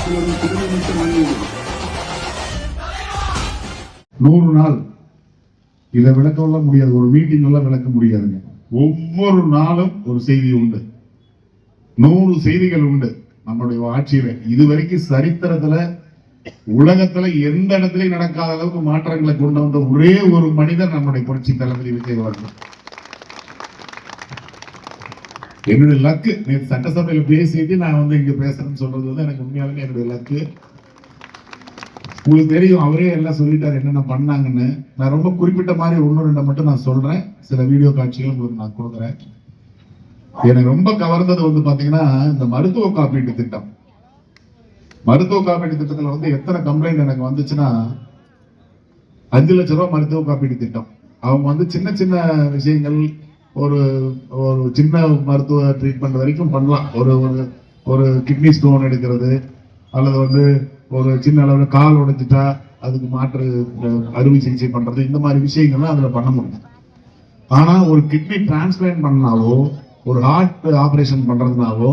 100 நாள் இதை விளக்க முடியாது, ஒரு மீட்டிங் எல்லாம் விளக்க முடியாதுங்க. ஒவ்வொரு நாளும் ஒரு செய்தி உண்டு, 100 செய்திகள் உண்டு நம்முடைய ஆட்சியில. இதுவரைக்கும் சரித்திரத்துல உலகத்துல எந்த இடத்துலயும் நடக்காத அளவுக்கு மாற்றங்களை கொண்டு வந்த ஒரே ஒரு மனிதர் நம்முடைய புரட்சி தளபதி விஜய் அவர்கள். என்னுடைய லக்கு, நேற்று சட்டசபையில பேசிட்டு நான் இங்க பேசுறேன்னு சொல்றது எனக்கு உண்மையாலுமே என்னுடைய லக்கு. உங்களுக்கு தெரியும், அவரே எல்லாம் சொல்லிட்டாரு என்னென்ன பண்ணாங்கன்னு. நான் ரொம்ப குறிப்பிட்ட மாதிரி 1-2 மட்டும் நான் சொல்றேன். சில வீடியோ காட்சிகள் உங்களுக்கு நான் கொடுக்குறேன். எனக்கு ரொம்ப கவர்ந்தது பாத்தீங்கன்னா இந்த மருத்துவ காப்பீட்டு திட்டம். மருத்துவ காப்பீட்டு திட்டத்துல எத்தனை கம்ப்ளைண்ட் எனக்கு வந்துச்சுன்னா, 5 லட்சம் ரூபாய் மருத்துவ காப்பீட்டு திட்டம். அவங்க சின்ன சின்ன விஷயங்கள், ஒரு ஒரு சின்ன மருத்துவ ட்ரீட்மெண்ட் வரைக்கும் பண்ணலாம். ஒரு கிட்னி ஸ்டோன் எடுக்கிறது, அல்லது ஒரு சின்ன அளவில் கால் உடைஞ்சிட்டா அதுக்கு மாற்று அறுவை சிகிச்சை பண்றது, இந்த மாதிரி விஷயங்கள்லாம் அதுல பண்ண முடியும். ஆனா ஒரு கிட்னி டிரான்ஸ்பிளான்ட் பண்ணாவோ, ஒரு ஹார்ட் ஆபரேஷன் பண்றதுனாவோ,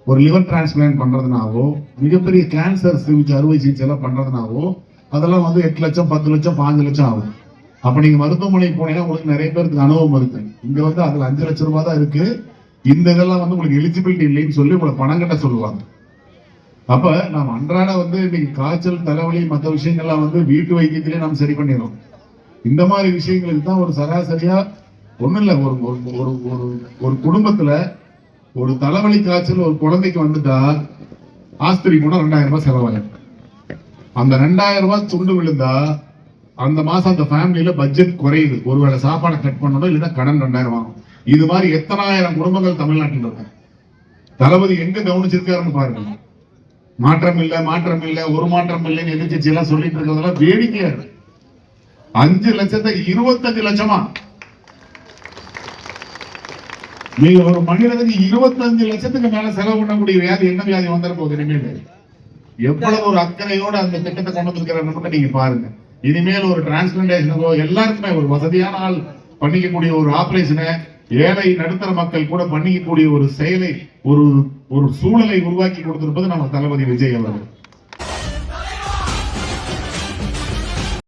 ஒரு லிவர் டிரான்ஸ்பிளான்ட் பண்றதுனாவோ, மிகப்பெரிய கேன்சர் சிகிச்சை அறுவை சிகிச்சை எல்லாம் பண்றதுனாவோ அதெல்லாம் 8 லட்சம் 10 லட்சம் 5 லட்சம் ஆகும். அப்ப நீங்க மருத்துவமனைக்கு போனீங்கன்னா உங்களுக்கு நிறைய பேருக்கு அனுபவம் இருக்கு. இங்க அதுல 5 லட்சம் ரூபாய் தான் இருக்கு. இந்த இதெல்லாம் உங்களுக்கு எலிஜிபிலிட்டி இல்லைன்னு சொல்லி உங்களை பணம் கட்ட சொல்லுவாங்க. அப்ப நாம் அன்றாட இன்னைக்கு காய்ச்சல், தலைவலி, மற்ற விஷயங்கள்லாம் வீட்டு வைத்தியத்திலே நாம் சரி பண்ணிடுறோம். இந்த மாதிரி விஷயங்களுக்கு தான் ஒரு சராசரியா ஒண்ணும் இல்ல, ஒரு குடும்பத்துல ஒரு தலைவலி காய்ச்சல் ஒரு குழந்தைக்கு வந்துட்டா ஆஸ்பத்திரி போனா 2000 ரூபாய் செலவாகும். அந்த 2000 ரூபாய் துண்டு விழுந்தா அந்த மாசம் அந்த ஃபேமிலியில பட்ஜெட் குறையுது. ஒருவேளை சாப்பாடை கட் பண்ணணும், இல்லைன்னா கடன் 2000 ஆகும். இது மாதிரி எத்தனாயிரம் குடும்பங்கள் தமிழ்நாட்டில் இருக்கு. தளபதி எங்க கவனிச்சிருக்காருன்னு பாருங்க. மாற்றம் இல்ல ஒரு மாற்றம் இல்லைன்னு எதிர்கட்சி எல்லாம் சொல்லிட்டு இருக்கிறதெல்லாம் வேடிக்கையா இருக்கு. 5 லட்சத்தை 25 லட்சமா நீங்க ஒரு மனிதனுக்கு 25 லட்சத்துக்கு மேல செலவு பண்ணக்கூடிய வியாதி என்ன வியாதி வந்துட போகுது இனிமேல். எவ்வளவு ஒரு அக்கறையோட அந்த திட்டத்தை கொண்டு வந்திருக்கிறார் நீங்க பாருங்க. இனிமேல் ஒரு டிரான்ஸ்பிளான்டேஷனுக்கோ எல்லாருக்குமே ஒரு வசதியான ஆள் பண்ணிக்கக்கூடிய ஒரு ஆபரேஷனை, ஏழை நடுத்தர மக்கள் கூட பண்ணிக்கக்கூடிய ஒரு செயலை, ஒரு சூழலை உருவாக்கி கொடுத்திருப்பது நம்ம தளபதி விஜய் அவர்கள்.